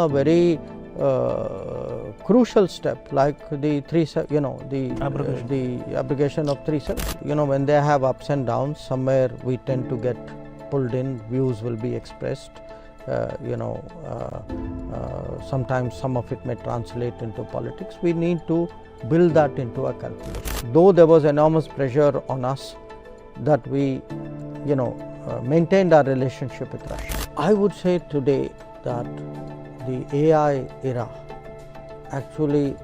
a very crucial step, like the abrogation of 370. When they have ups and downs, somewhere we tend to get pulled in, views will be expressed. Sometimes some of it may translate into politics. We need to build that into a calculation. Though there was enormous pressure on us that we, maintained our relationship with Russia. I would say today that the AI era actually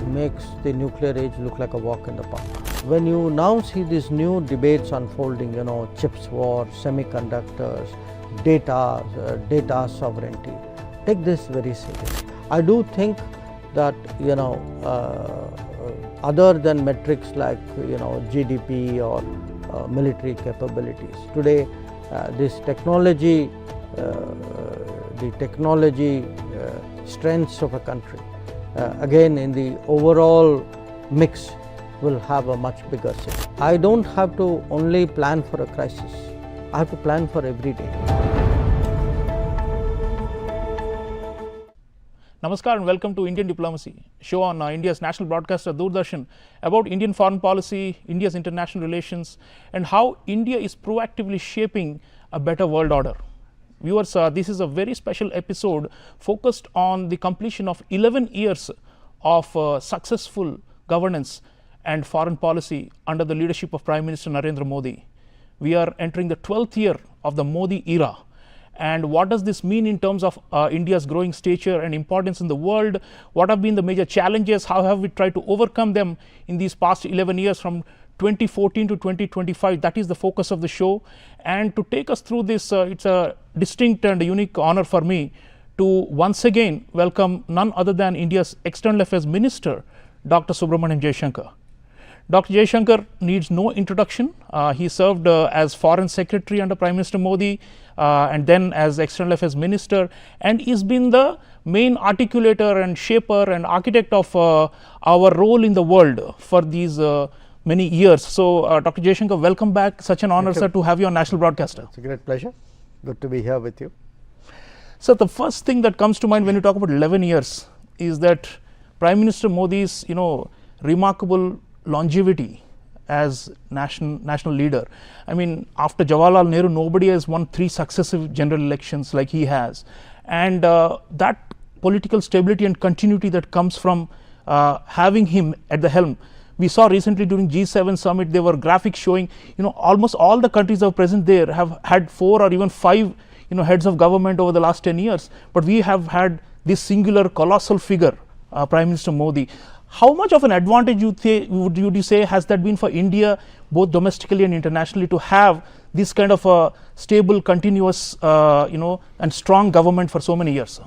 makes the nuclear age look like a walk in the park. When you now see these new debates unfolding, chips war, semiconductors, data sovereignty, take this very seriously. I do think that other than metrics like GDP or military capabilities, today this technology, the technology strengths of a country, again in the overall mix, will have a much bigger say. I don't have to only plan for a crisis, I have to plan for every day. Namaskar and welcome to Indian Diplomacy, show on India's national broadcaster Doordarshan about Indian foreign policy, India's international relations, and how India is proactively shaping a better world order. Viewers, this is a very special episode focused on the completion of 11 years of successful governance and foreign policy under the leadership of Prime Minister Narendra Modi. We are entering the 12th year of the Modi era. And what does this mean in terms of India's growing stature and importance in the world? What have been the major challenges? How have we tried to overcome them in these past 11 years from 2014 to 2025? That is the focus of the show. And to take us through this, it's a distinct and unique honor for me to once again welcome none other than India's External Affairs Minister, Dr. Subramaniam Jaishankar. Dr. Jaishankar needs no introduction. He served as Foreign Secretary under Prime Minister Modi and then as External Affairs Minister, and he's been the main articulator and shaper and architect of our role in the world for these many years. So, Dr. Jaishankar, welcome back. Such an honor, sir, to have you on National Broadcaster. It's a great pleasure. Good to be here with you. So, the first thing that comes to mind when you talk about 11 years is that Prime Minister Modi's, remarkable longevity as national leader. I mean, after Jawaharlal Nehru, nobody has won 3 successive general elections like he has, and that political stability and continuity that comes from having him at the helm. We saw recently during G7 summit, there were graphics showing, almost all the countries that are present there have had 4 or even 5, heads of government over the last 10 years. But we have had this singular colossal figure, Prime Minister Modi. How much of an advantage would you say has that been for India, both domestically and internationally, to have this kind of a stable, continuous, and strong government for so many years?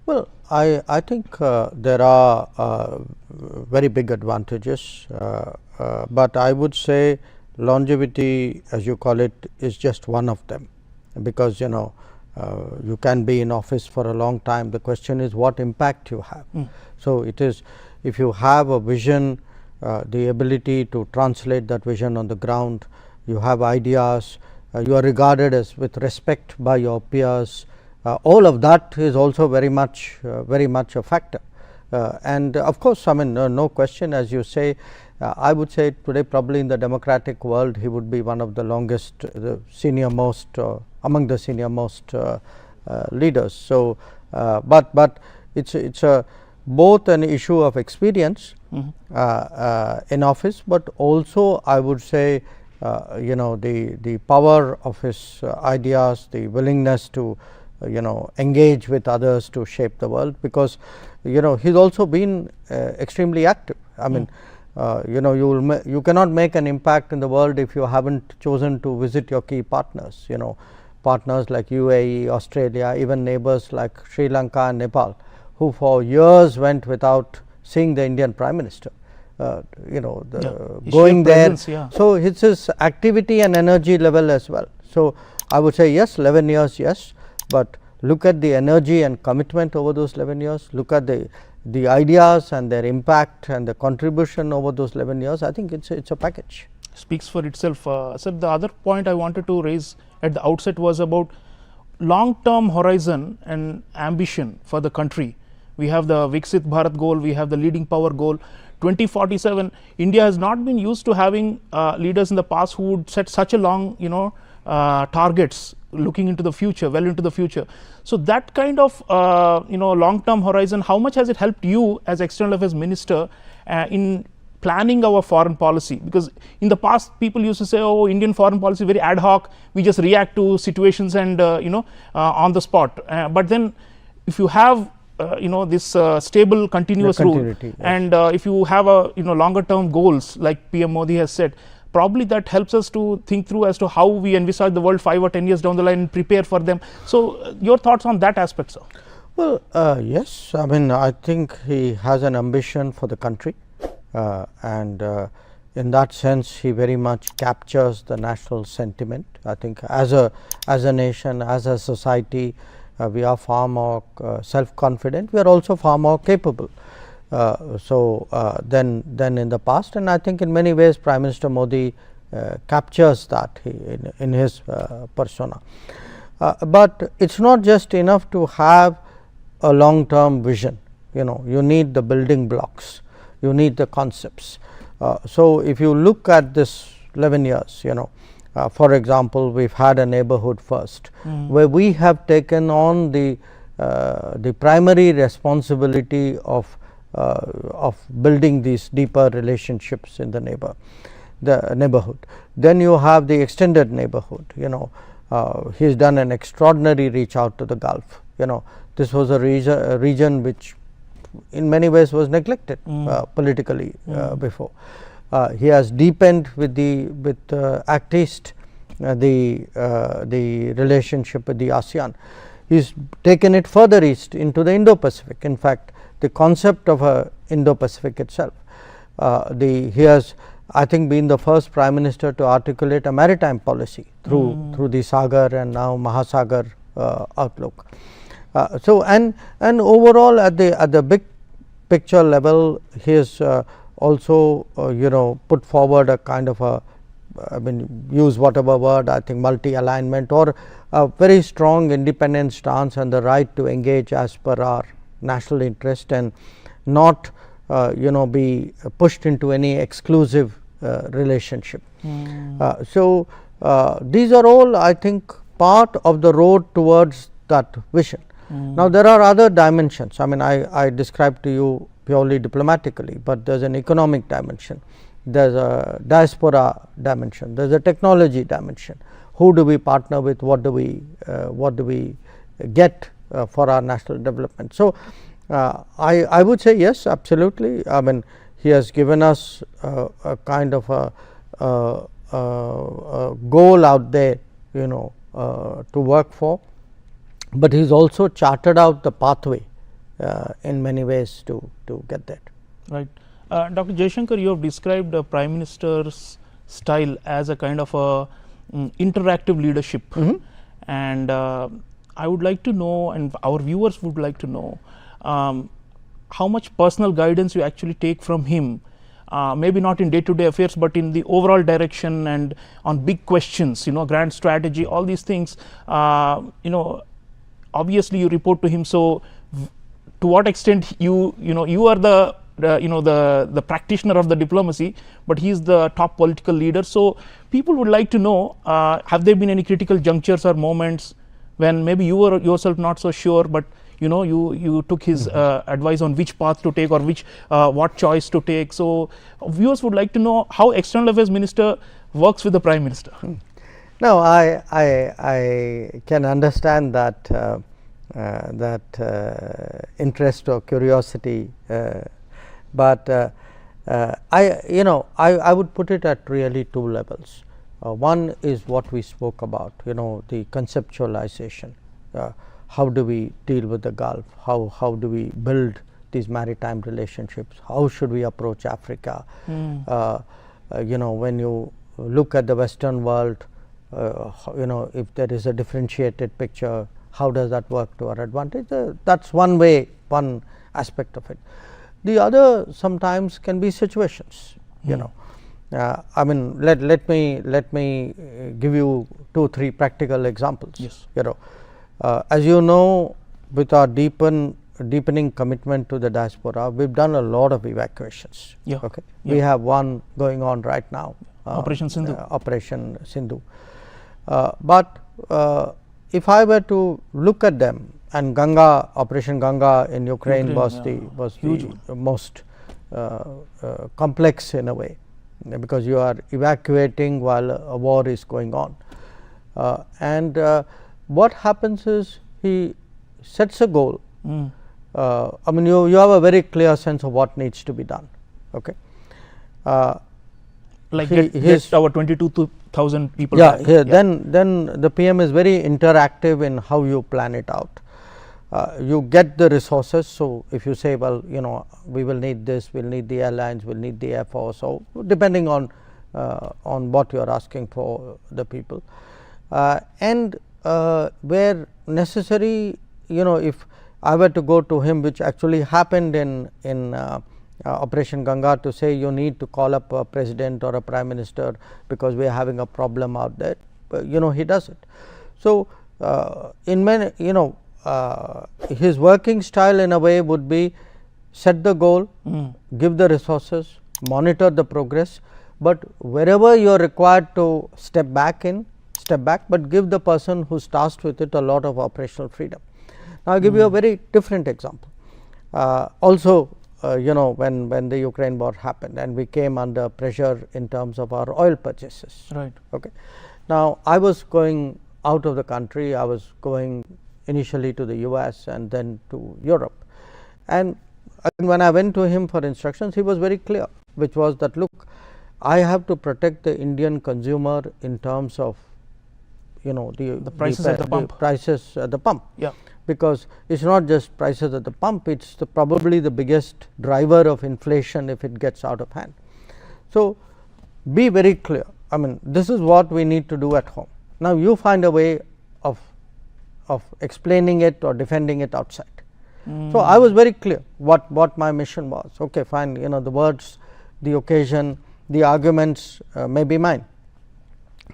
Well, I think there are very big advantages, but I would say longevity, as you call it, is just one of them, because you can be in office for a long time. The question is what impact you have. So it is, if you have a vision, the ability to translate that vision on the ground, you have ideas, you are regarded as with respect by your peers, all of that is also very much a factor. And of course, I mean, no question, as you say, I would say today probably in the democratic world he would be one of the longest, the senior most, among the senior most leaders. So, but it's a both an issue of experience in office, but also I would say the power of his ideas, the willingness to engage with others to shape the world, because he's also been extremely active. I mean, you cannot make an impact in the world if you haven't chosen to visit your key partners. Partners like UAE, Australia, even neighbors like Sri Lanka and Nepal, who for years went without seeing the Indian Prime Minister. Going there. Yeah. So it's his activity and energy level as well. So I would say yes, 11 years, yes, but look at the energy and commitment over those 11 years. Look at the ideas and their impact and the contribution over those 11 years. I think it's a package. Speaks for itself. So the other point I wanted to raise at the outset was about long-term horizon and ambition for the country. We have the Viksit Bharat goal, we have the leading power goal. 2047, India has not been used to having leaders in the past who would set such a long, targets looking into the future, well into the future. So that kind of long-term horizon, how much has it helped you as External Affairs Minister in planning our foreign policy? Because in the past people used to say, oh, Indian foreign policy is very ad hoc, we just react to situations and on the spot. But then if you have this stable continuous rule, yes. and if you have a longer term goals like PM Modi has said, probably that helps us to think through as to how we envisage the world 5 or 10 years down the line and prepare for them. So your thoughts on that aspect, sir? Well, yes, I mean, I think he has an ambition for the country, and in that sense he very much captures the national sentiment. I think as a nation, as a society, we are far more self-confident. We are also far more capable than in the past, and I think in many ways Prime Minister Modi captures that in his persona. But it's not just enough to have a long-term vision. You need the building blocks, you need the concepts. So if you look at this 11 years, for example, we've had a neighborhood first, where we have taken on the primary responsibility of building these deeper relationships in the neighborhood. Then you have the extended neighborhood. He's done an extraordinary reach out to the Gulf. This was a region which in many ways was neglected politically before. He has deepened with Act East, the relationship with the ASEAN. He's taken it further east into the Indo-Pacific. In fact, the concept of a Indo-Pacific itself. He has, I think, been the first Prime Minister to articulate a maritime policy through the Sagar and now Mahasagar outlook. And overall at the big picture level, he has also put forward a kind of use whatever word, I think, multi-alignment or a very strong independent stance and the right to engage as per our national interest and not be pushed into any exclusive relationship. So these are all, I think, part of the road towards that vision. Now there are other dimensions. I mean, I described to you purely diplomatically, but there's an economic dimension, there's a diaspora dimension, there's a technology dimension. Who do we partner with? What do we get for our national development? So I would say yes, absolutely. I mean, he has given us a kind of a goal out there, to work for, but he's also charted out the pathway in many ways to get that. Right. Dr. Jaishankar, you have described the Prime Minister's style as a kind of a interactive leadership, and I would like to know, and our viewers would like to know, how much personal guidance you actually take from him, maybe not in day-to-day affairs, but in the overall direction and on big questions, grand strategy, all these things. Obviously you report to him, so to what extent you are the practitioner of the diplomacy, but he is the top political leader. So people would like to know, have there been any critical junctures or moments when maybe you were yourself not so sure, but you took his advice on which path to take or what choice to take. So viewers would like to know how External Affairs Minister works with the Prime Minister. No, I can understand that interest or curiosity, but I would put it at really two levels. One is what we spoke about, the conceptualization. How do we deal with the Gulf? How do we build these maritime relationships? How should we approach Africa? When you look at the Western world, if there is a differentiated picture, how does that work to our advantage? That's one way, one aspect of it. The other sometimes can be situations. I mean, let me give you 2-3 practical examples. Yes. As you know, with our deepening commitment to the diaspora, we've done a lot of evacuations. Yeah. Okay. Yeah. We have one going on right now. Operation Sindhu. Operation Sindhu. But if I were to look at them, and Ganga, Operation Ganga in Ukraine was the most complex in a way, because you are evacuating while a war is going on. And what happens is he sets a goal. I mean, you have a very clear sense of what needs to be done. Okay. Like get our 22,000 people. Yeah, then the PM is very interactive in how you plan it out. You get the resources. So if you say, well, you know, we will need this, we'll need the airlines, we'll need the Air Force, so depending on what you are asking for the people, and where necessary, you know, if I were to go to him, which actually happened in Operation Ganga, to say you need to call up a president or a prime minister because we are having a problem out there, you know, he does it. So in many, you know, his working style in a way would be set the goal, give the resources, monitor the progress, but wherever you are required to step back, but give the person who is tasked with it a lot of operational freedom. Now, I will give you a very different example. Also, you know, when the Ukraine war happened and we came under pressure in terms of our oil purchases. Right. Okay. Now, I was going out of the country. I was going initially to the US and then to Europe. And when I went to him for instructions, he was very clear, which was that, look, I have to protect the Indian consumer in terms of, you know, the prices at the pump. Prices at the pump. Yeah. Because it's not just prices at the pump, it's probably the biggest driver of inflation if it gets out of hand. So be very clear. I mean, this is what we need to do at home. Now you find a way of explaining it or defending it outside. So I was very clear what my mission was. Okay, fine, you know, the words, the occasion, the arguments may be mine,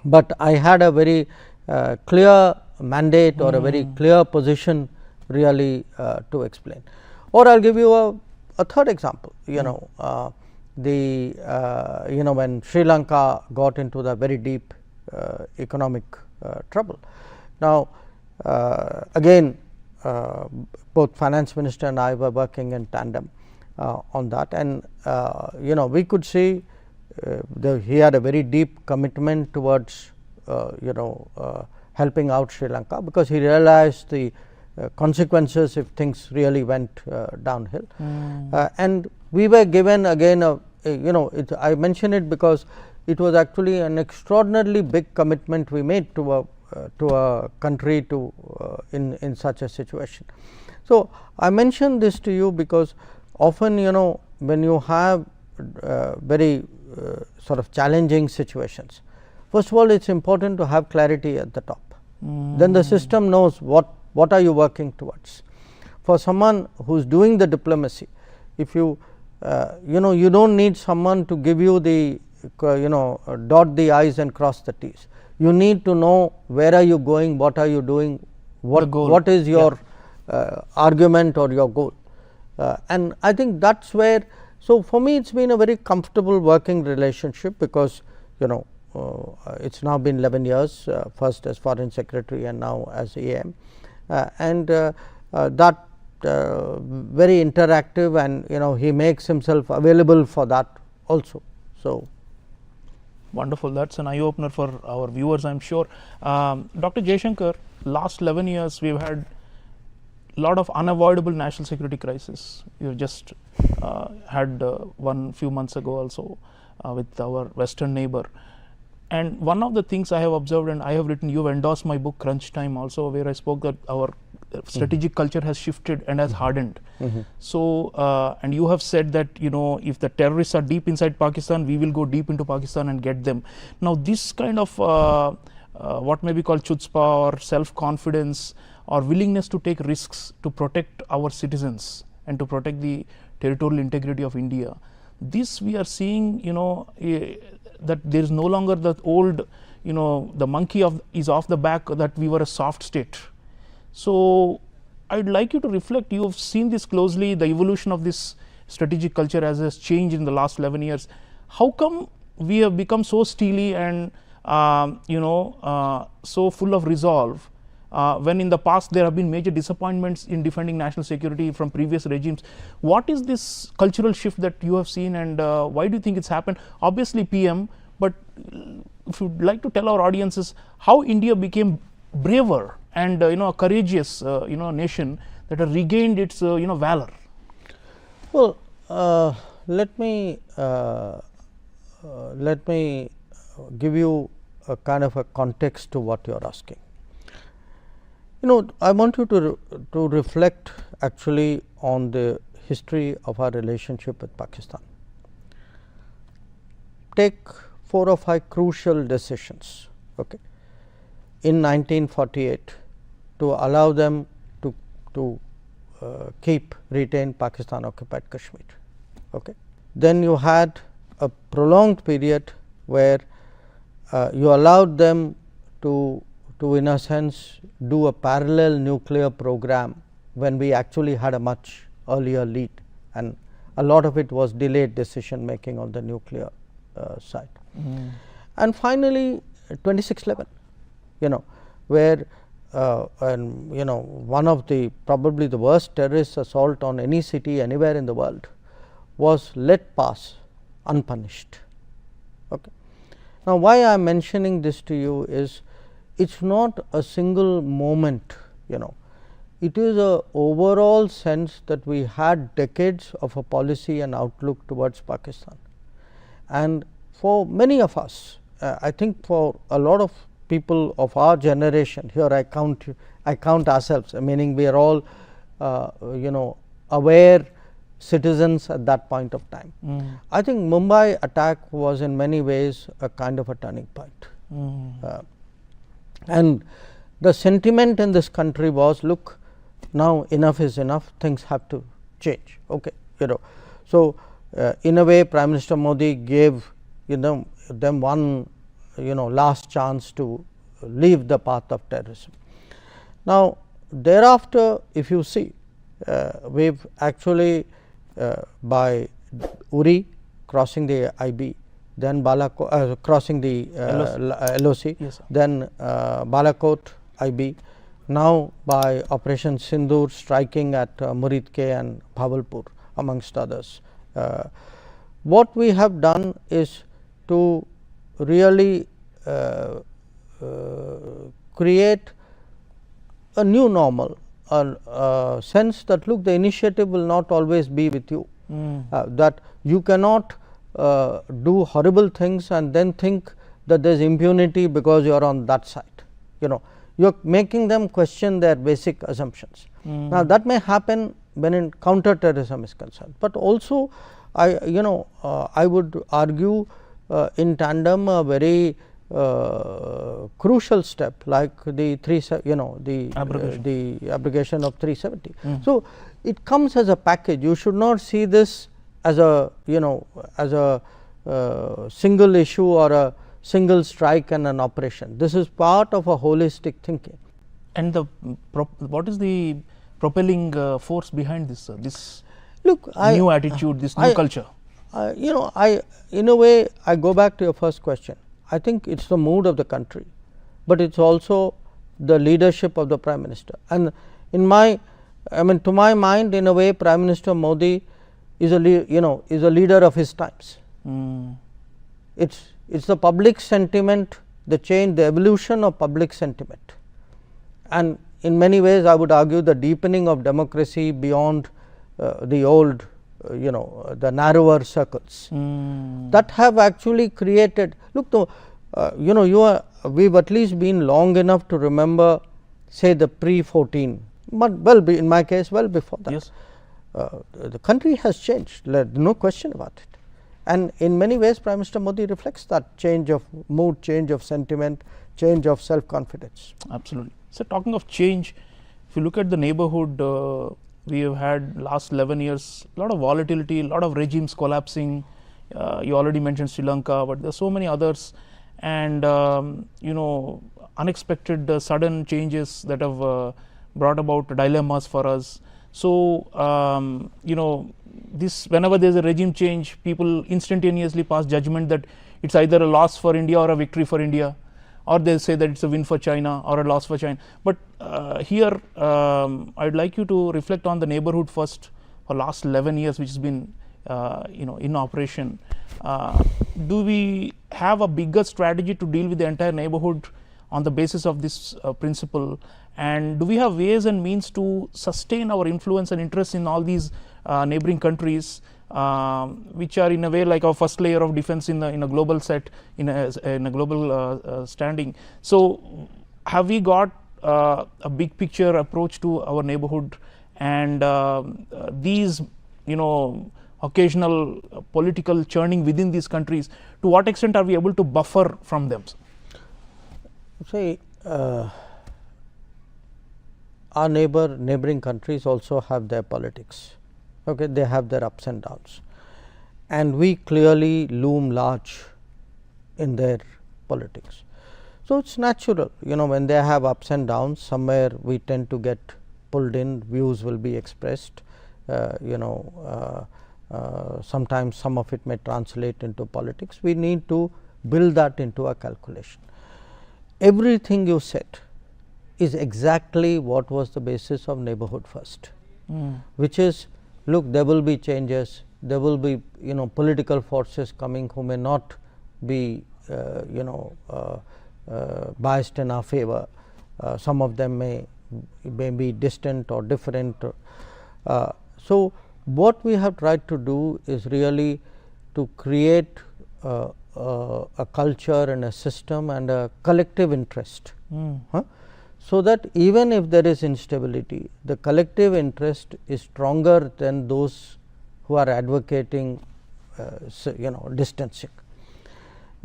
but I had a very clear mandate or a very clear position really to explain. Or I will give you a third example. You know, you know, when Sri Lanka got into the very deep economic trouble. Now, again, both finance minister and I were working in tandem on that, and you know, we could see he had a very deep commitment towards you know, helping out Sri Lanka, because he realized the consequences if things really went downhill. And we were given again you know, I mention it because it was actually an extraordinarily big commitment we made to a country to in such a situation. So I mention this to you because often, you know, when you have very sort of challenging situations, first of all, it's important to have clarity at the top. Then the system knows what are you working towards. For someone who's doing the diplomacy, if you you know, you don't need someone to give you the you know, dot the i's and cross the t's. You need to know where are you going, what are you doing, what is your argument or your goal. And I think that's where, so for me it's been a very comfortable working relationship, because, you know, it's now been 11 years, first as foreign secretary and now as EAM, and that very interactive, and, you know, he makes himself available for that also. So wonderful. That's an eye opener for our viewers, I'm sure. Dr. Jaishankar, last 11 years we've had a lot of unavoidable national security crisis. You just had one few months ago also with our western neighbor. And one of the things I have observed, and I have written, you have endorsed my book Crunch Time also, where I spoke that our strategic culture has shifted and has hardened. So and you have said that, you know, if the terrorists are deep inside Pakistan, we will go deep into Pakistan and get them. Now this kind of what may be called chutzpah or self-confidence or willingness to take risks to protect our citizens and to protect the territorial integrity of India, this we are seeing, you know, that there is no longer the old, you know, the monkey is off the back, that we were a soft state. So I'd like you to reflect. You have seen this closely, the evolution of this strategic culture as has changed in the last 11 years. How come we have become so steely and so full of resolve when in the past there have been major disappointments in defending national security from previous regimes? What is this cultural shift that you have seen, and why do you think it's happened? Obviously PM, but if you'd like to tell our audiences how India became braver and a courageous nation that has regained its valor. Well, let me give you a kind of a context to what you are asking. I want you to reflect actually on the history of our relationship with Pakistan. Take 4 or 5 crucial decisions, okay, in 1948 to allow them to retain Pakistan occupied Kashmir. Okay. Then you had a prolonged period where you allowed them to in a sense do a parallel nuclear program when we actually had a much earlier lead, and a lot of it was delayed decision making on the nuclear side. And finally 26/11, where one of the probably the worst terrorist assault on any city anywhere in the world was let pass unpunished. Okay. Now, why I am mentioning this to you is it's not a single moment, it is a overall sense that we had decades of a policy and outlook towards Pakistan. And for many of us, I think for a lot of people of our generation, here I count ourselves, meaning we are all aware citizens at that point of time. I think Mumbai attack was in many ways a kind of a turning point. And the sentiment in this country was, look, now enough is enough, things have to change. Okay, so in a way Prime Minister Modi gave them one last chance to leave the path of terrorism. Now thereafter, if you see, we've actually by Uri crossing the IB, then crossing the LOC, yes, then Balakot IB, now by Operation Sindoor striking at Muridke and Bhavalpur amongst others. What we have done is to really create a new normal, a sense that look, the initiative will not always be with you, that you cannot do horrible things and then think that there is impunity because you are on that side. You are making them question their basic assumptions. Now that may happen when in counter terrorism is concerned, but also I would argue in tandem a very crucial step like the abrogation of 370. So it comes as a package. You should not see this as a single issue or a single strike and an operation. This is part of a holistic thinking. And what is the propelling force behind this? This new attitude, this new culture. In a way, I go back to your first question. I think it's the mood of the country, but it's also the leadership of the Prime Minister. And to my mind, in a way, Prime Minister Modi is a leader of his times. It's the public sentiment, the change, the evolution of public sentiment, and in many ways, I would argue the deepening of democracy beyond the old, the narrower circles that have actually created. Look, we've at least been long enough to remember, say, the pre-14, but in my case, well before that. Yes. The country has changed, no question about it. And in many ways, Prime Minister Modi reflects that change of mood, change of sentiment, change of self-confidence. Absolutely. So, talking of change, if you look at the neighborhood, we have had last 11 years, a lot of volatility, a lot of regimes collapsing. You already mentioned Sri Lanka, but there are so many others, and unexpected sudden changes that have brought about dilemmas for us. So, this whenever there is a regime change, people instantaneously pass judgment that it's either a loss for India or a victory for India, or they say that it's a win for China or a loss for China. But here, I'd like you to reflect on the neighborhood first for last 11 years, which has been in operation. Do we have a bigger strategy to deal with the entire neighborhood on the basis of this principle, and do we have ways and means to sustain our influence and interest in all these neighboring countries, which are in a way like our first layer of defense in a global set, in a global standing? So have we got a big picture approach to our neighborhood, and these occasional political churning within these countries, to what extent are we able to buffer from them? See, our neighboring countries also have their politics. Okay, they have their ups and downs, and we clearly loom large in their politics. So it's natural, when they have ups and downs, somewhere we tend to get pulled in, views will be expressed. Sometimes some of it may translate into politics. We need to build that into our calculation. Everything you said is exactly what was the basis of neighborhood first, which is, look, there will be changes, there will be political forces coming who may not be biased in our favor. Some of them may be distant or different. So what we have tried to do is really to create a culture and a system and a collective interest, so that even if there is instability, the collective interest is stronger than those who are advocating distancing.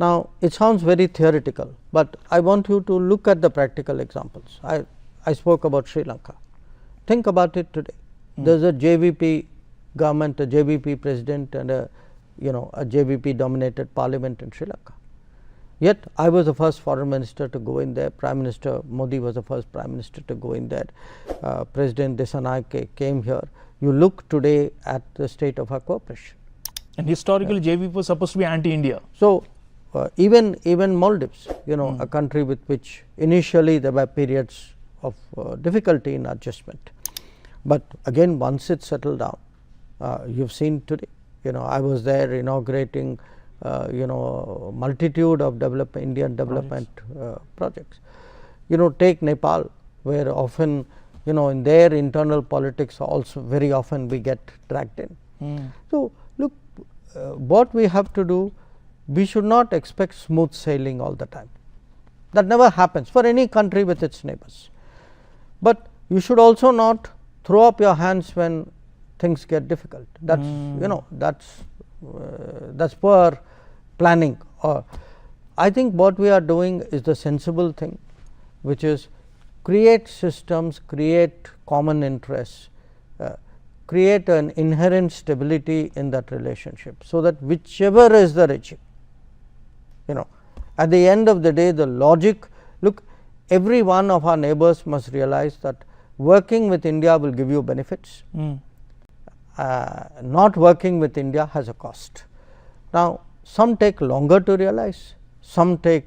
Now, it sounds very theoretical, but I want you to look at the practical examples. I spoke about Sri Lanka. Think about it today. There is a JVP government, a JVP president, and a JVP dominated parliament in Sri Lanka. Yet I was the first foreign minister to go in there. Prime Minister Modi was the first prime minister to go in there. President Desanayake came here. You look today at the state of our cooperation. And historically, JVP was supposed to be anti-India. So even Maldives, a country with which initially there were periods of difficulty in adjustment, but again once it settled down, you've seen today. I was there inaugurating multitude of Indian development projects. Take Nepal, where often in their internal politics also very often we get dragged in. So look, what we have to do, we should not expect smooth sailing all the time. That never happens for any country with its neighbors. But you should also not throw up your hands when things get difficult. That's that's poor planning. I think what we are doing is the sensible thing, which is create systems, create common interests, create an inherent stability in that relationship, so that whichever is the regime, at the end of the day, the logic, look, every one of our neighbors must realize that working with India will give you benefits. Not working with India has a cost. Now, some take longer to realize, some take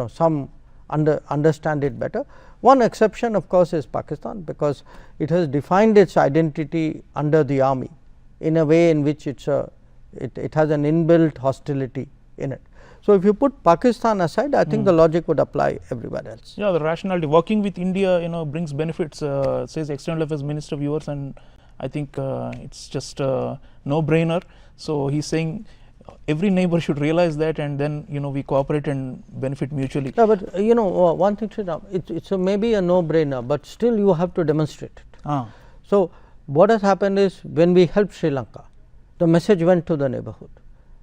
some understand it better. One exception of course is Pakistan, because it has defined its identity under the army in a way in which it has an inbuilt hostility in it. So if you put Pakistan aside, I think the logic would apply everywhere else. Yeah, the rationality, working with India brings benefits, says External Affairs Minister viewers, and I think it's just a no-brainer. So he's saying every neighbor should realize that, and then we cooperate and benefit mutually. Yeah, but one thing, it's maybe a no-brainer, but still you have to demonstrate it. So what has happened is, when we helped Sri Lanka, the message went to the neighborhood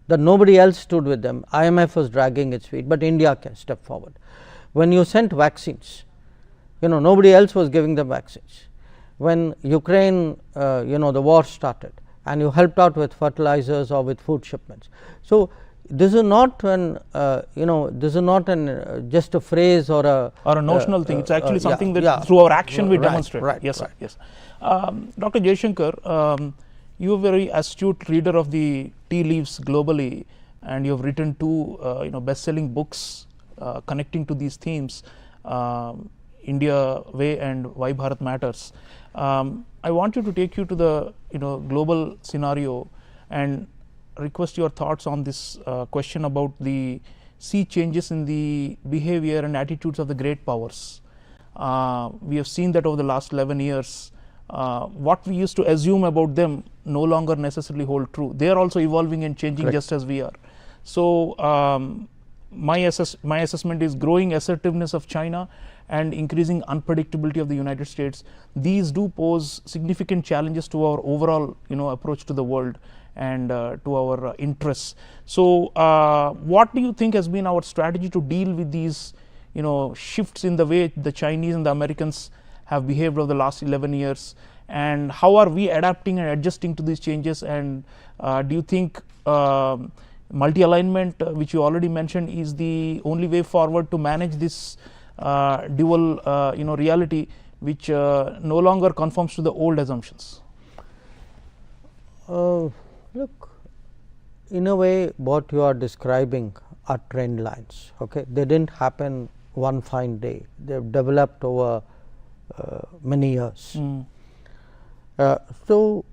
that nobody else stood with them. IMF was dragging its feet, but India can step forward. When you sent vaccines, nobody else was giving them vaccines. When Ukraine, the war started, and you helped out with fertilizers or with food shipments. So this is not an this is not an just a phrase or a notional thing. It's actually something that through our action we demonstrate. Yes, sir. Yes. Dr. Jaishankar, you are a very astute reader of the tea leaves globally, and you have written two best-selling books connecting to these themes, India Way and Why Bharat Matters. I want you to take you to the global scenario and request your thoughts on this question about the sea changes in the behavior and attitudes of the great powers. We have seen that over the last 11 years, what we used to assume about them no longer necessarily hold true. They are also evolving and changing just as we are. So my assessment is growing assertiveness of China and increasing unpredictability of the United States. These do pose significant challenges to our overall approach to the world and to our interests. So what do you think has been our strategy to deal with these shifts in the way the Chinese and the Americans have behaved over the last 11 years, and how are we adapting and adjusting to these changes? And do you think multi-alignment, which you already mentioned, is the only way forward to manage this dual reality, which no longer conforms to the old assumptions? Look, in a way what you are describing are trend lines. Okay, they didn't happen one fine day. They have developed over many years. So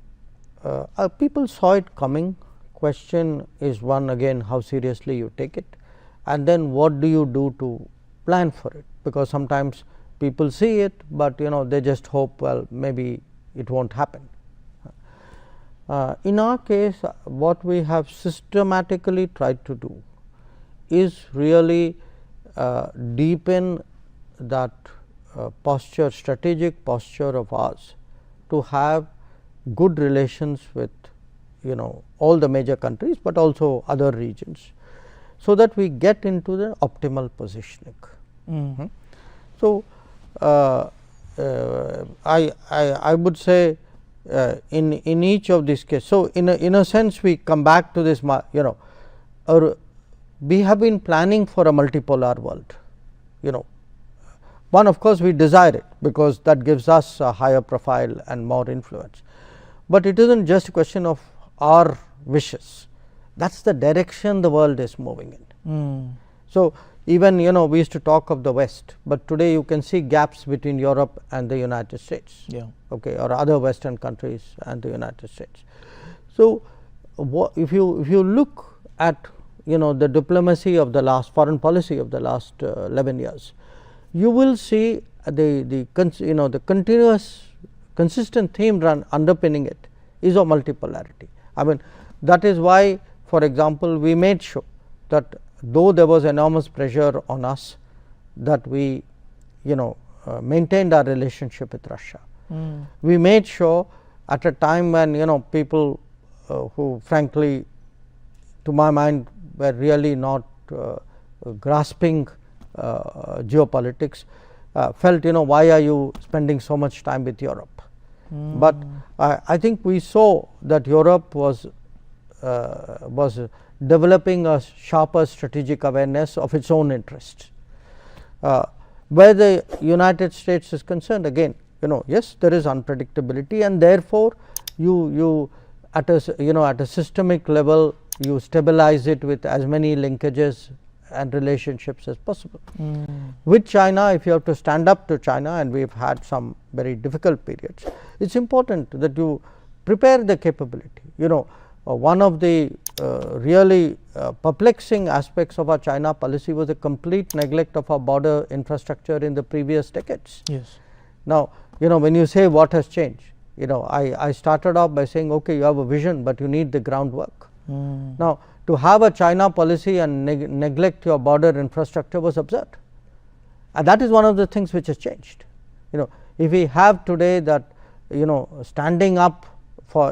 people saw it coming. Question is one again, how seriously you take it, and then what do you do to plan for it, because sometimes people see it, but they just hope, well, maybe it won't happen. In our case, what we have systematically tried to do is really deepen that posture, strategic posture of ours to have good relations with all the major countries, but also other regions, so that we get into the optimal positioning. So I would say in each of these cases. So in a sense, we come back to this. We have been planning for a multipolar world. One, of course, we desire it because that gives us a higher profile and more influence. But it isn't just a question of our wishes. That's the direction the world is moving in. So even we used to talk of the West, but today you can see gaps between Europe and the United States, okay, or other Western countries and the United States. So if you look at the diplomacy of the last, foreign policy of the last 11 years, you will see the continuous consistent theme underpinning it is of multipolarity. I mean, that is why, for example, we made sure that though there was enormous pressure on us, that we maintained our relationship with Russia. We made sure at a time when people who frankly, to my mind, were really not grasping geopolitics, felt why are you spending so much time with Europe. But I think we saw that Europe was developing a sharper strategic awareness of its own interests. Where the United States is concerned, again, yes, there is unpredictability, and therefore you at a systemic level you stabilize it with as many linkages and relationships as possible. With China, if you have to stand up to China, and we have had some very difficult periods, it is important that you prepare the capability. One of the really perplexing aspects of our China policy was the complete neglect of our border infrastructure in the previous decades. Yes. Now, when you say what has changed, I started off by saying, okay, you have a vision, but you need the groundwork. Now, to have a China policy and neglect your border infrastructure was absurd, and that is one of the things which has changed. If we have today that standing up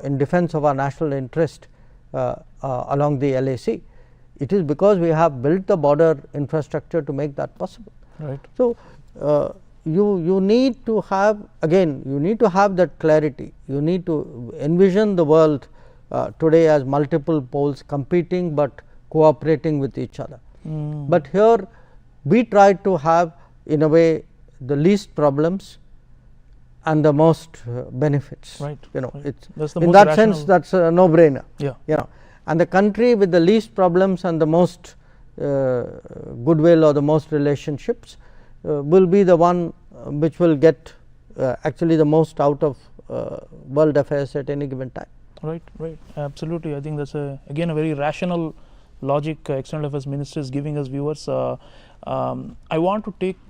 in defense of our national interest along the LAC, it is because we have built the border infrastructure to make that possible. Right. So you need to have, again, you need to have that clarity. You need to envision the world today as multiple poles competing, but cooperating with each other. But here we try to have in a way the least problems and the most benefits. Right. You know, right. it's in that sense that's a no-brainer. Yeah. You know, and the country with the least problems and the most goodwill or the most relationships will be the one which will get actually the most out of world affairs at any given time. Right, right, absolutely. I think that's again a very rational logic External Affairs Minister is giving us viewers. I want to take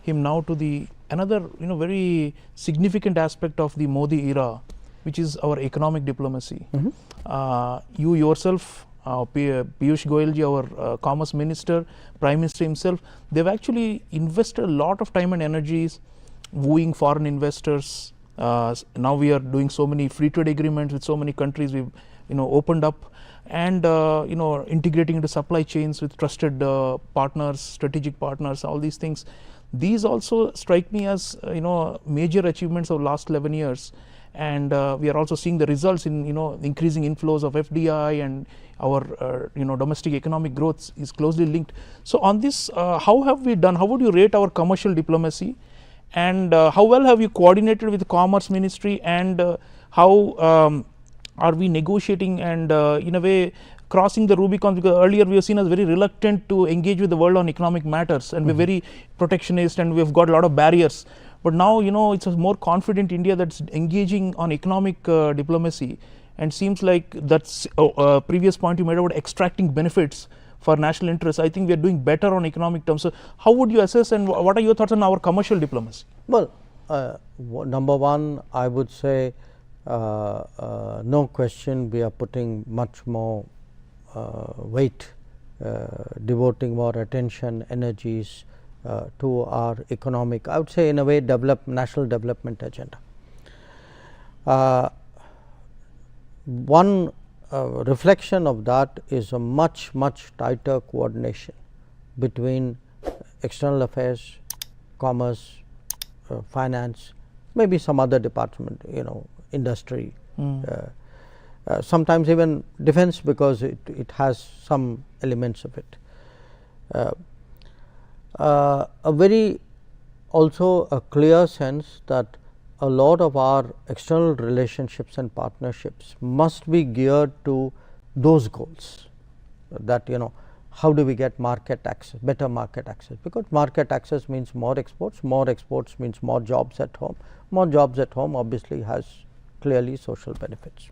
him now to the another very significant aspect of the Modi era, which is our economic diplomacy. You yourself, Piyush Goyalji, our Commerce Minister, Prime Minister himself, they've actually invested a lot of time and energies wooing foreign investors. Now we are doing so many free trade agreements with so many countries. We've opened up and integrating into supply chains with trusted partners, strategic partners, all these things. These also strike me as major achievements of last 11 years, and we are also seeing the results in increasing inflows of FDI, and our domestic economic growth is closely linked. So on this, how have we done? How would you rate our commercial diplomacy, and how well have you coordinated with the Commerce Ministry, and how are we negotiating and in a way crossing the Rubicon? Because earlier we were seen as very reluctant to engage with the world on economic matters, and we're very protectionist, and we've got a lot of barriers. But now it's a more confident India that's engaging on economic diplomacy, and seems like that's a previous point you made about extracting benefits for national interests. I think we are doing better on economic terms. So how would you assess, and what are your thoughts on our commercial diplomacy? Well, number one, I would say no question we are putting much more weight, devoting more attention, energies to our economic, I would say in a way, national development agenda. One reflection of that is a much tighter coordination between external affairs, commerce, finance, maybe some other department, industry, sometimes even defense, because it has some elements of it. A very also a clear sense that a lot of our external relationships and partnerships must be geared to those goals, that how do we get market access, better market access, because market access means more exports means more jobs at home. More jobs at home obviously has clearly social benefits.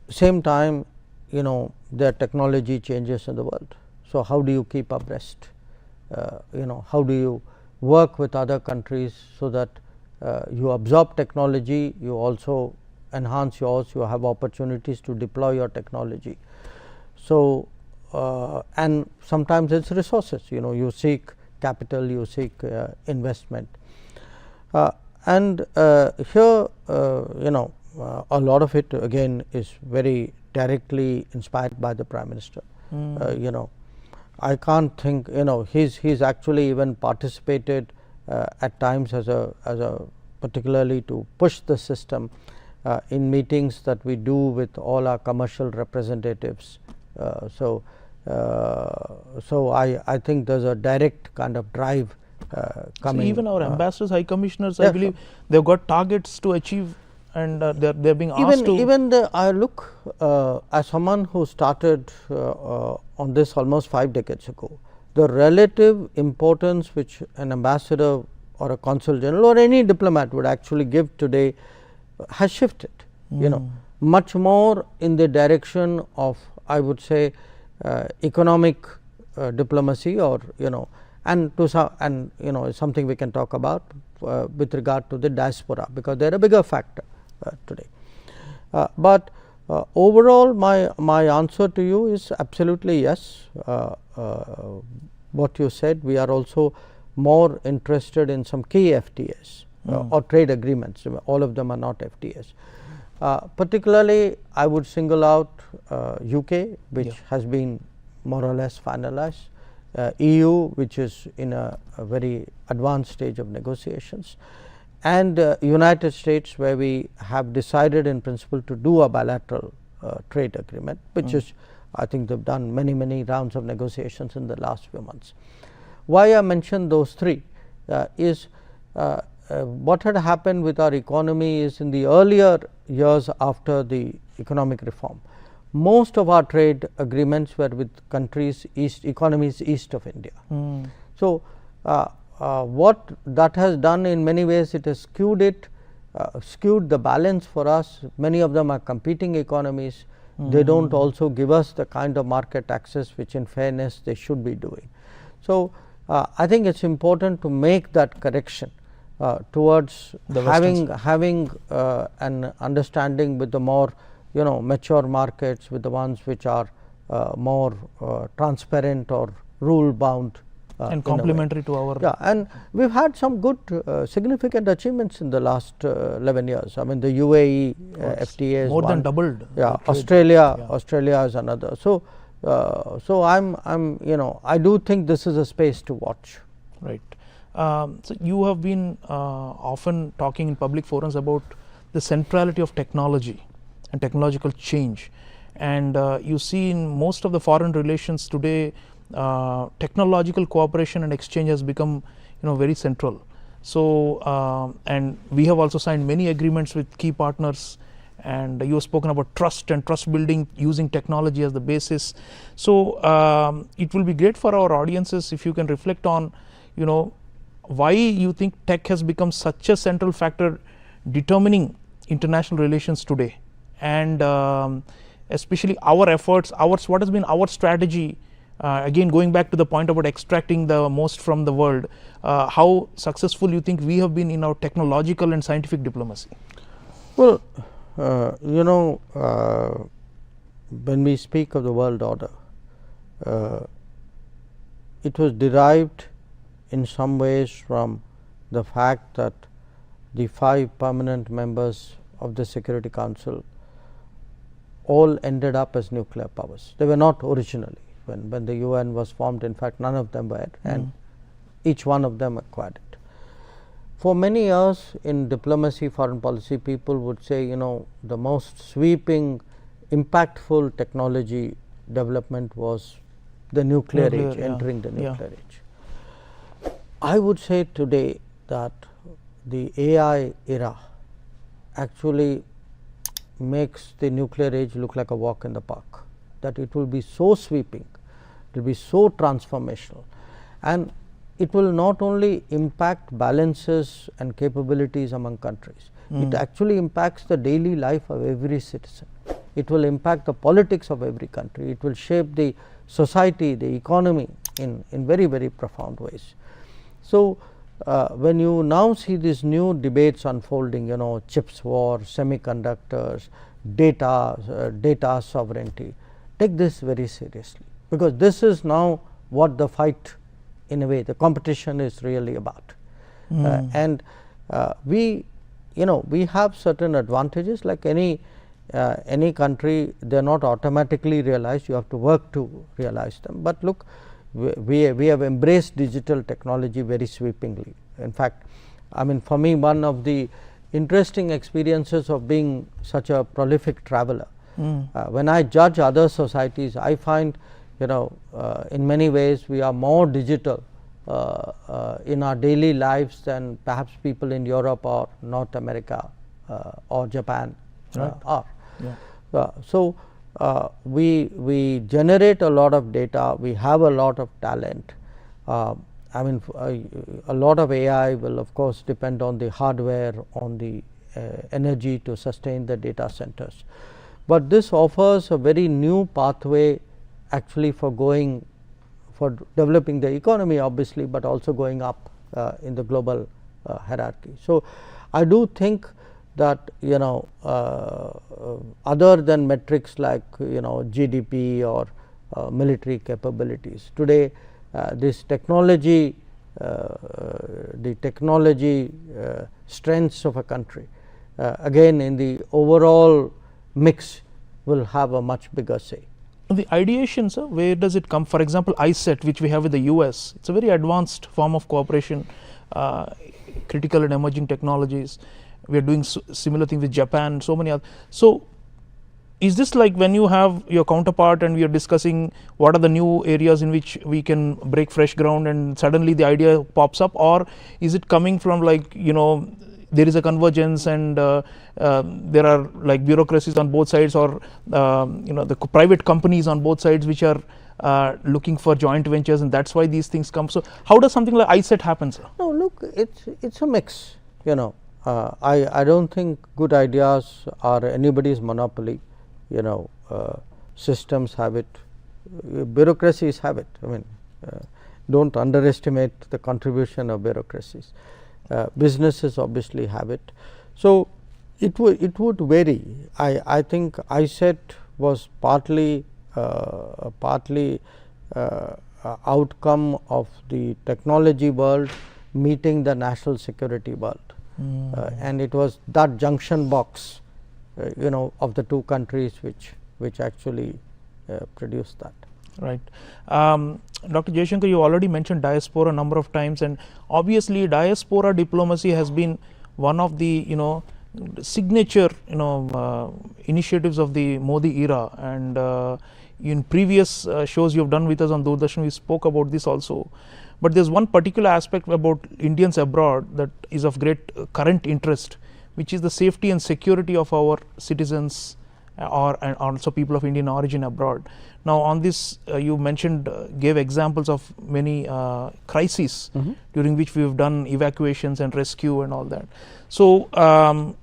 Same time, there are technology changes in the world. So how do you keep abreast? How do you work with other countries so that you absorb technology, you also enhance yours, you have opportunities to deploy your technology. So and sometimes it's resources, you seek capital, you seek investment, and here a lot of it again is very directly inspired by the Prime Minister. I can't think, he's actually even participated at times as a particularly to push the system in meetings that we do with all our commercial representatives. So I think there's a direct kind of drive coming. So even our ambassadors, high commissioners, I believe they've got targets to achieve, and they're being asked to. Even I look as someone who started on this almost 5 decades ago, the relative importance which an ambassador or a consul general or any diplomat would actually give today has shifted, much more in the direction of, I would say, economic diplomacy, or and to some, and something we can talk about with regard to the diaspora, because they are a bigger factor today. But overall, my answer to you is absolutely yes. What you said, we are also more interested in some key FTAs or trade agreements. All of them are not FTAs. Particularly, I would single out UK, which has been more or less finalized, EU, which is in a very advanced stage of negotiations, and United States, where we have decided in principle to do a bilateral trade agreement, which is I think they've done many rounds of negotiations in the last few months. Why I mentioned those three is what had happened with our economy is in the earlier years after the economic reform, most of our trade agreements were with countries economies east of India. So, what that has done in many ways, it has skewed the balance for us. Many of them are competing economies. They do not also give us the kind of market access which in fairness they should be doing. So, I think it is important to make that correction towards having an understanding with the more mature markets, with the ones which are more transparent or rule bound and complementary to our. Yeah, and we have had some good significant achievements in the last 11 years. I mean the UAE FTA is more one. than doubled. Yeah, Australia is another. So, I do think this is a space to watch. Right. So, you have been often talking in public forums about the centrality of technology and technological change, and you see in most of the foreign relations today, technological cooperation and exchange has become very central. So, and we have also signed many agreements with key partners, and you have spoken about trust and trust building using technology as the basis. So, it will be great for our audiences if you can reflect on why you think tech has become such a central factor determining international relations today, and especially our efforts, what has been our strategy. Again, going back to the point about extracting the most from the world, how successful you think we have been in our technological and scientific diplomacy? Well, when we speak of the world order, it was derived in some ways from the fact that the 5 permanent members of the Security Council all ended up as nuclear powers. They were not originally. When the UN was formed, in fact, none of them were, and each one of them acquired it. For many years in diplomacy, foreign policy, people would say, the most sweeping, impactful technology development was the nuclear age, entering the nuclear age. I would say today that the AI era actually makes the nuclear age look like a walk in the park, that it will be so sweeping, it will be so transformational, and it will not only impact balances and capabilities among countries, it actually impacts the daily life of every citizen. It will impact the politics of every country, it will shape the society, the economy in very profound ways. So, when you now see these new debates unfolding, chips war, semiconductors, data sovereignty, take this very seriously, because this is now what the fight, in a way, the competition is really about. And we have certain advantages, like any country, they are not automatically realized, you have to work to realize them. But look, we have embraced digital technology very sweepingly. In fact, I mean, for me, one of the interesting experiences of being such a prolific traveler, when I judge other societies, I find in many ways we are more digital in our daily lives than perhaps people in Europe or North America or Japan are. So, we generate a lot of data, we have a lot of talent. I mean, a lot of AI will of course depend on the hardware, on the energy to sustain the data centers. But this offers a very new pathway actually for developing the economy obviously, but also going up in the global hierarchy. So, I do think that other than metrics like GDP or military capabilities, today this technology, the technology strengths of a country again in the overall mix will have a much bigger say. The ideation, sir, where does it come? For example, ISET, which we have with the US, it's a very advanced form of cooperation, critical and emerging technologies. We are doing similar thing with Japan, so many other. So, is this like when you have your counterpart and we are discussing what are the new areas in which we can break fresh ground, and suddenly the idea pops up, or is it coming from like, you know, there is a convergence and there are like bureaucracies on both sides, or you know, the private companies on both sides which are looking for joint ventures, and that's why these things come? So how does something like ISET happen, sir? No, look, it's a mix, you know. I don't think good ideas are anybody's monopoly, you know. Systems have it, bureaucracies have it. I mean, don't underestimate the contribution of bureaucracies. Businesses obviously have it. So it would vary. I think ISET was partly outcome of the technology world meeting the national security world, and it was that junction box, you know, of the two countries which actually produced that. Right. Dr. Jaishankar, you already mentioned diaspora a number of times, and obviously diaspora diplomacy has been one of the, you know, signature, you know, initiatives of the Modi era, and in previous shows you have done with us on Doordarshan, we spoke about this also. But there's one particular aspect about Indians abroad that is of great current interest, which is the safety and security of our citizens and also people of Indian origin abroad. Now on this you mentioned, gave examples of many crises during which we have done evacuations and rescue and all that. So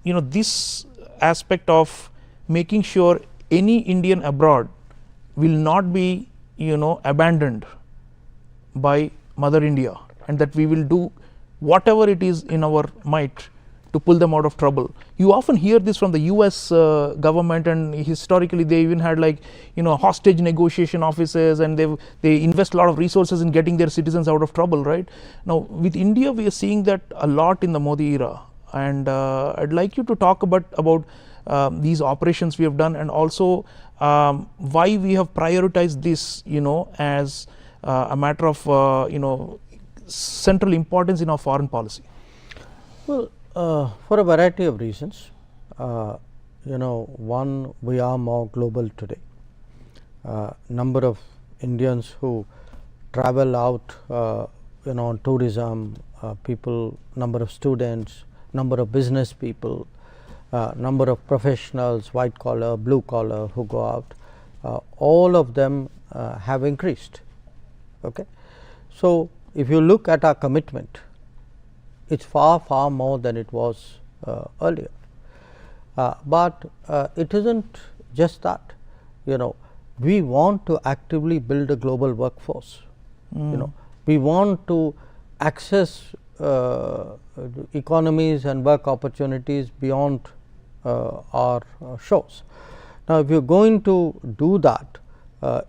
you know, this aspect of making sure any Indian abroad will not be, you know, abandoned by Mother India, and that we will do whatever it is in our might to pull them out of trouble. You often hear this from the US government, and historically they even had, like, you know, hostage negotiation offices, and they invest a lot of resources in getting their citizens out of trouble, right? Now with India we are seeing that a lot in the Modi era, and I'd like you to talk about these operations we have done, and also why we have prioritized this, you know, as a matter of you know, central importance in our foreign policy. Well, for a variety of reasons. You know, one, we are more global today. Number of Indians who travel out, you know, on tourism, people, number of students, number of business people, number of professionals, white collar, blue collar, who go out, all of them have increased. Okay. So if you look at our commitment, it's far more than it was earlier. But it isn't just that, you know, we want to actively build a global workforce. You know, we want to access economies and work opportunities beyond our shores. Now if you're going to do that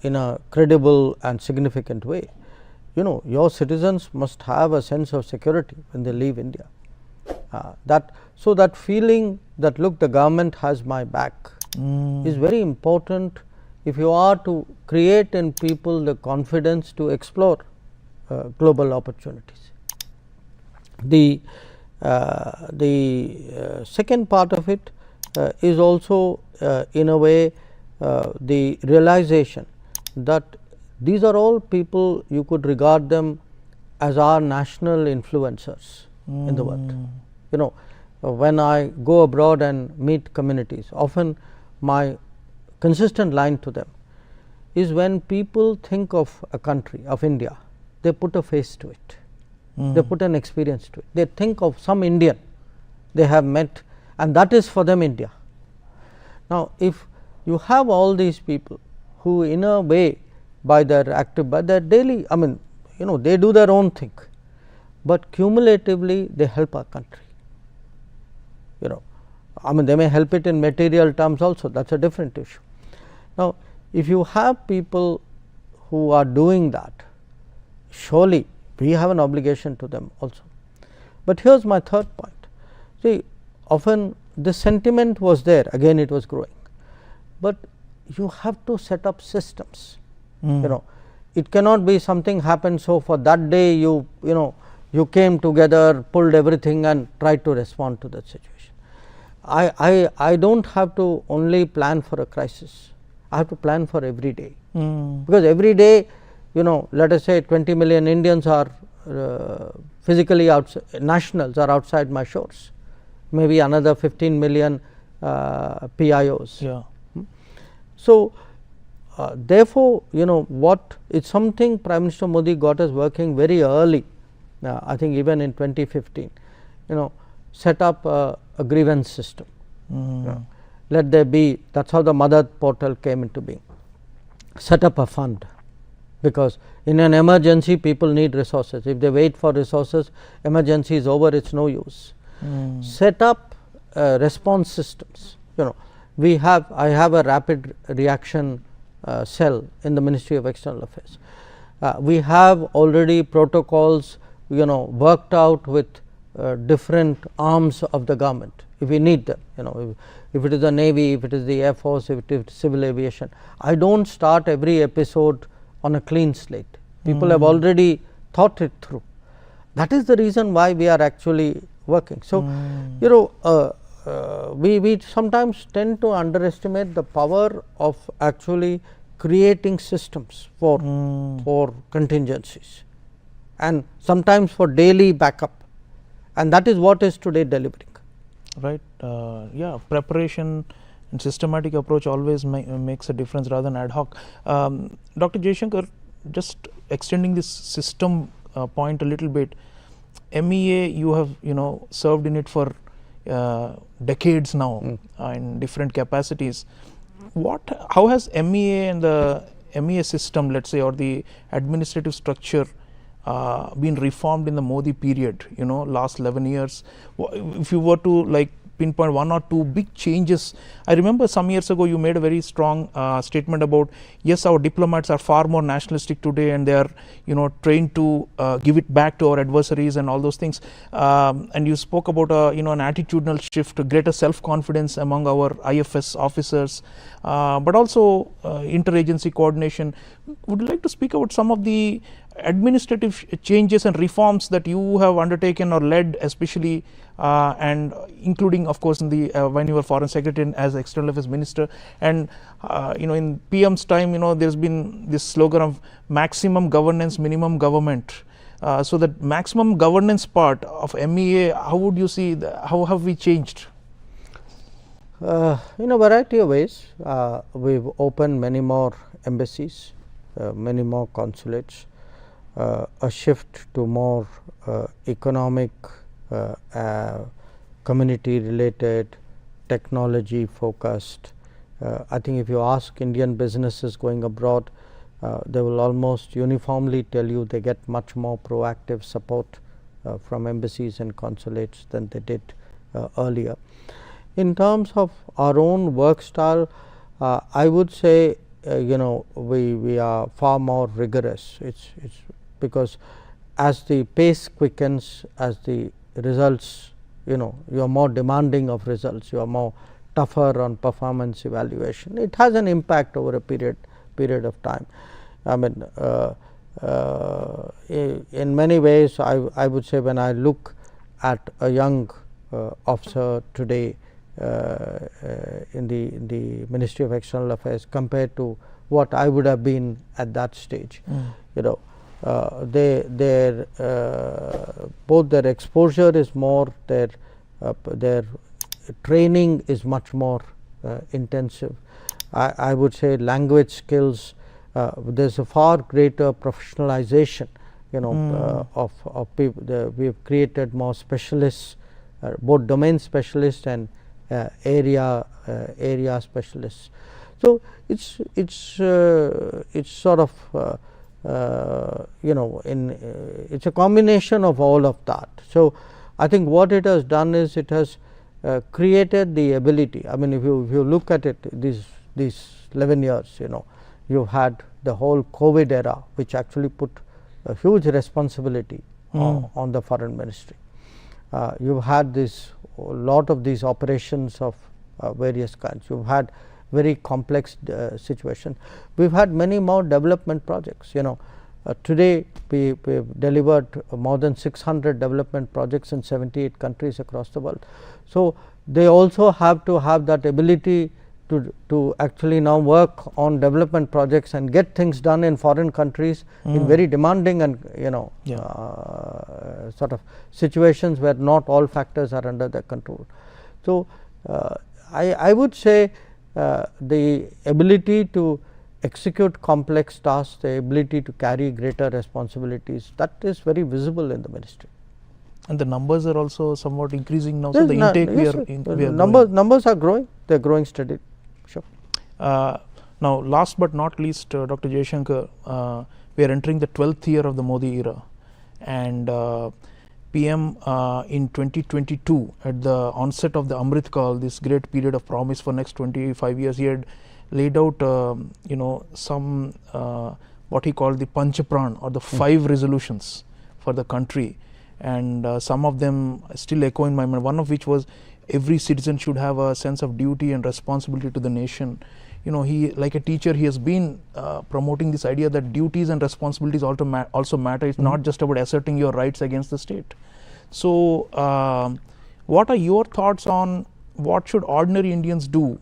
in a credible and significant way, you know, your citizens must have a sense of security when they leave India. So that feeling that, look, the government has my back is very important if you are to create in people the confidence to explore global opportunities. The second part of it is also in a way the realization that these are all people, you could regard them as our national influencers in the world. You know, when I go abroad and meet communities, often my consistent line to them is, when people think of a country, of India, they put a face to it, they put an experience to it, they think of some Indian they have met, and that is for them India. Now if you have all these people who in a way, by their daily, I mean, you know, they do their own thing, but cumulatively they help our country. You know, I mean, they may help it in material terms also, that is a different issue. Now if you have people who are doing that, surely we have an obligation to them also. But here is my third point. See, often the sentiment was there, again it was growing, but you have to set up systems. You know, it cannot be something happened, so for that day you know, you came together, pulled everything and tried to respond to that situation. I don't have to only plan for a crisis. I have to plan for every day, because every day, let us say 20 million Indians are physically outside, nationals are outside my shores, maybe another 15 million PIOs. Yeah. So, therefore, what it's something Prime Minister Modi got us working very early. I think even in 2015, set up a grievance system. Let there be, that's how the mother portal came into being. Set up a fund, because in an emergency people need resources. If they wait for resources, emergency is over, it's no use. Set up response systems. I have a rapid reaction cell in the Ministry of External Affairs. We have already protocols worked out with different arms of the government if we need them. If it is the Navy, if it is the Air Force, if it is civil aviation. I don't start every episode on a clean slate. People have already thought it through. That is the reason why we are actually working. So, we sometimes tend to underestimate the power of actually creating systems for contingencies, and sometimes for daily backup, and that is what is today delivering. Right. Yeah, preparation and systematic approach always makes a difference rather than ad hoc. Dr. Jaishankar, just extending this system point a little bit, MEA, you have served in it for decades now in different capacities. How has MEA and the MEA system, let's say, or the administrative structure been reformed in the Modi period, last 11 years? If you were to pinpoint one or two big changes. I remember some years ago you made a very strong statement about, yes, our diplomats are far more nationalistic today and they are trained to give it back to our adversaries and all those things, and you spoke about an attitudinal shift, greater self-confidence among our IFS officers, but also interagency coordination. Would you like to speak about some of the administrative changes and reforms that you have undertaken or led, especially and including, of course, in the when you were Foreign Secretary and as External Affairs Minister, and in PM's time, there's been this slogan of maximum governance, minimum government. So that maximum governance part of MEA, how would you see? How have we changed? In a variety of ways. We've opened many more embassies, many more consulates. A shift to more economic, community related, technology focused. I think if you ask Indian businesses going abroad, they will almost uniformly tell you they get much more proactive support from embassies and consulates than they did earlier. In terms of our own work style, I would say we are far more rigorous. It's because as the pace quickens, as the results, you are more demanding of results, you are more tougher on performance evaluation. It has an impact over a period of time. I mean, in many ways, I would say when I look at a young officer today in the Ministry of External Affairs compared to what I would have been at that stage, both their exposure is more, their training is much more intensive. I would say language skills, there's a far greater professionalization of people. We have created more specialists, both domain specialists and area specialists. So it's sort of it's a combination of all of that. So I think what it has done is it has created the ability. I mean, if you look at it, these 11 years, you've had the whole COVID era, which actually put a huge responsibility on the foreign ministry. You've had a lot of these operations of various kinds. You've had very complex situations. We've had many more development projects. Today we have delivered more than 600 development projects in 78 countries across the world. So, they also have to have that ability to actually now work on development projects and get things done in foreign countries in very demanding and sort of situations where not all factors are under their control. So, I would say the ability to execute complex tasks, the ability to carry greater responsibilities, that is very visible in the ministry. And the numbers are also somewhat increasing now. So, the intake numbers are growing, they are growing steadily. Sure. Now, last but not least, Dr. Jaishankar, we are entering the 12th year of the Modi era, and PM in 2022 at the onset of the Amrit Kal, this great period of promise for next 25 years, he had laid out some what he called the Panchapran, or the 5 resolutions for the country, and some of them still echo in my mind, one of which was every citizen should have a sense of duty and responsibility to the nation. He, like a teacher, he has been promoting this idea that duties and responsibilities also matter. It's not just about asserting your rights against the state. So, what are your thoughts on what should ordinary Indians do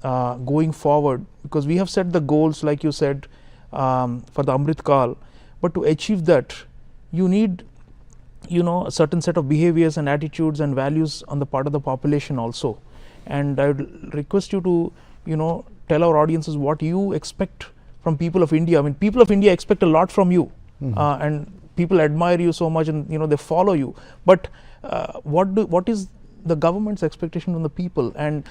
going forward? Because we have set the goals, like you said, for the Amrit Kal, but to achieve that, you need a certain set of behaviors and attitudes and values on the part of the population also. And I would request you to tell our audiences what you expect from people of India. I mean, people of India expect a lot from you, and people admire you so much, and they follow you. But what is the government's expectation from the people, and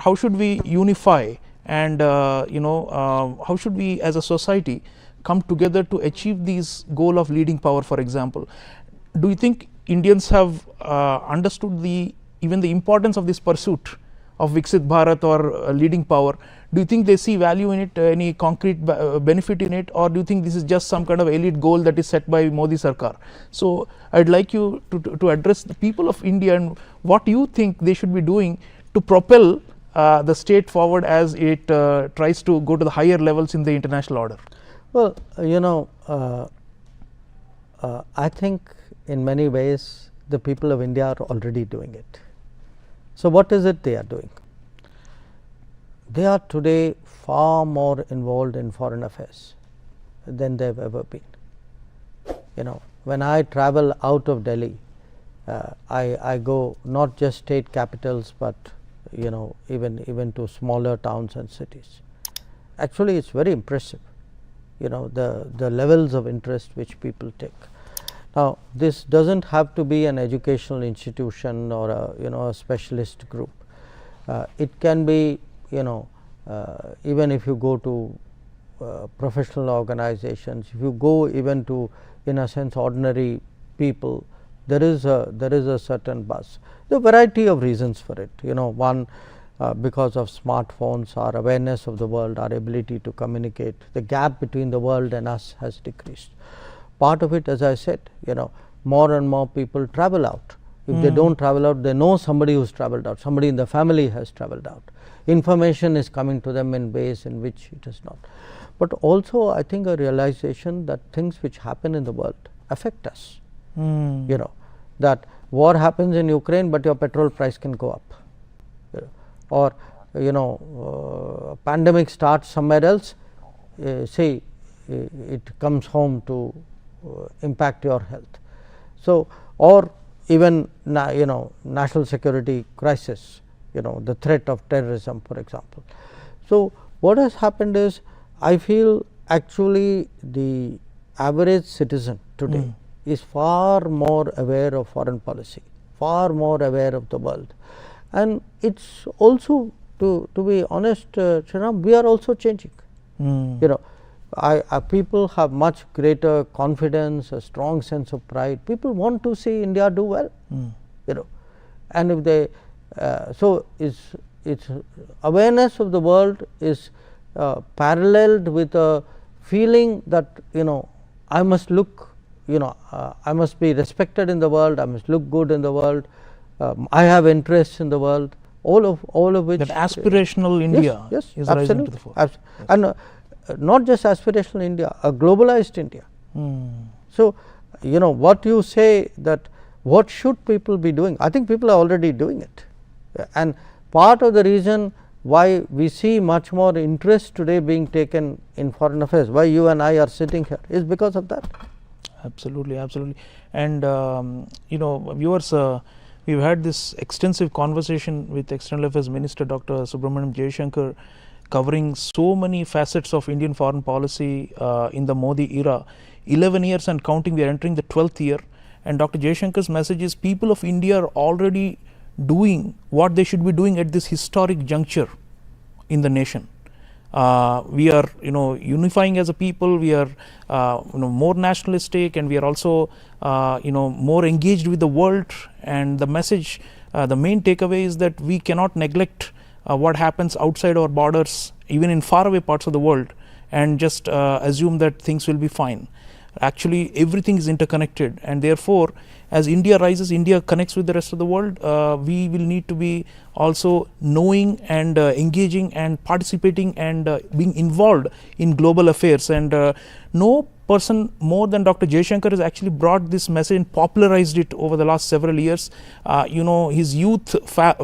how should we unify, and how should we as a society come together to achieve this goal of leading power, for example? Do you think Indians have understood even the importance of this pursuit of Viksit Bharat or leading power? Do you think they see value in it, any concrete benefit in it, or do you think this is just some kind of elite goal that is set by Modi Sarkar? So, I'd like you to address the people of India and what you think they should be doing to propel the state forward as it tries to go to the higher levels in the international order. Well, I think in many ways the people of India are already doing it. So, what is it they are doing? They are today far more involved in foreign affairs than they have ever been. When I travel out of Delhi, I go not just state capitals, but even to smaller towns and cities. Actually, it's very impressive, the levels of interest which people take. Now, this doesn't have to be an educational institution or a specialist group. It can be even if you go to professional organizations, if you go even to, in a sense, ordinary people, there is a certain buzz. There are a variety of reasons for it. One, because of smartphones, our awareness of the world, our ability to communicate, the gap between the world and us has decreased. Part of it, as I said, more and more people travel out. If they don't travel out, they know somebody who's traveled out, somebody in the family has traveled out. Information is coming to them in ways in which it is not. But also, I think a realization that things which happen in the world affect us. That war happens in Ukraine, but your petrol price can go up. Or pandemic starts somewhere else, say it comes home to impact your health. So, or even national security crisis, the threat of terrorism, for example. So, what has happened is, I feel actually the average citizen today is far more aware of foreign policy, far more aware of the world, and it's also, to be honest, Sriram, we are also changing. People have much greater confidence, a strong sense of pride. People want to see India do well, and if they so its awareness of the world is paralleled with a feeling that I must look, I must be respected in the world, I must look good in the world, I have interests in the world, all of which that aspirational India yes, is rising to the fore. And not just aspirational India, a globalized India. So, what you say that what should people be doing? I think people are already doing it, and part of the reason why we see much more interest today being taken in foreign affairs, why you and I are sitting here, is because of that. Absolutely, absolutely. And viewers, we've had this extensive conversation with External Affairs Minister Dr. Subramaniam Jaishankar, covering so many facets of Indian foreign policy in the Modi era. 11 years and counting, we are entering the 12th year, and Dr. Jaishankar's message is people of India are already doing what they should be doing at this historic juncture in the nation. We are unifying as a people, we are more nationalistic, and we are also more engaged with the world. And the message, the main takeaway is that we cannot neglect what happens outside our borders, even in faraway parts of the world, and just assume that things will be fine. Actually, everything is interconnected, and therefore, as India rises, India connects with the rest of the world. We will need to be also knowing and engaging and participating and being involved in global affairs. And no person more than Dr. Jaishankar has actually brought this message and popularized it over the last several years. His youth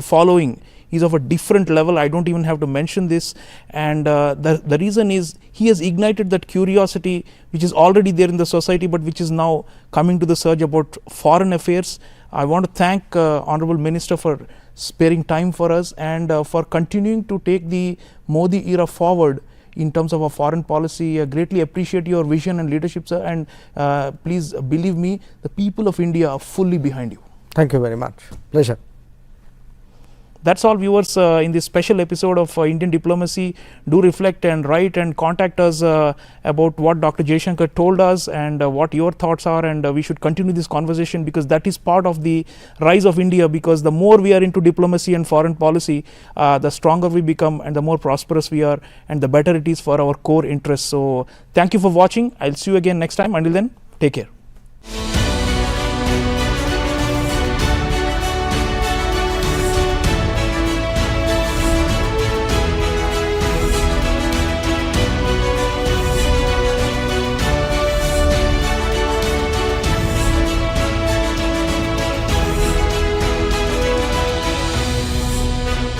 following is of a different level. I don't even have to mention this, and the reason is he has ignited that curiosity which is already there in the society, but which is now coming to the surge about foreign affairs. I want to thank Honorable Minister for sparing time for us and for continuing to take the Modi era forward in terms of our foreign policy. I greatly appreciate your vision and leadership, sir, and please believe me, the people of India are fully behind you. Thank you very much. Pleasure. That's all, viewers, in this special episode of Indian Diplomacy. Do reflect and write and contact us about what Dr. Jaishankar told us and what your thoughts are, and we should continue this conversation, because that is part of the rise of India. Because the more we are into diplomacy and foreign policy, the stronger we become and the more prosperous we are, and the better it is for our core interests. So thank you for watching. I'll see you again next time. Until then, take care.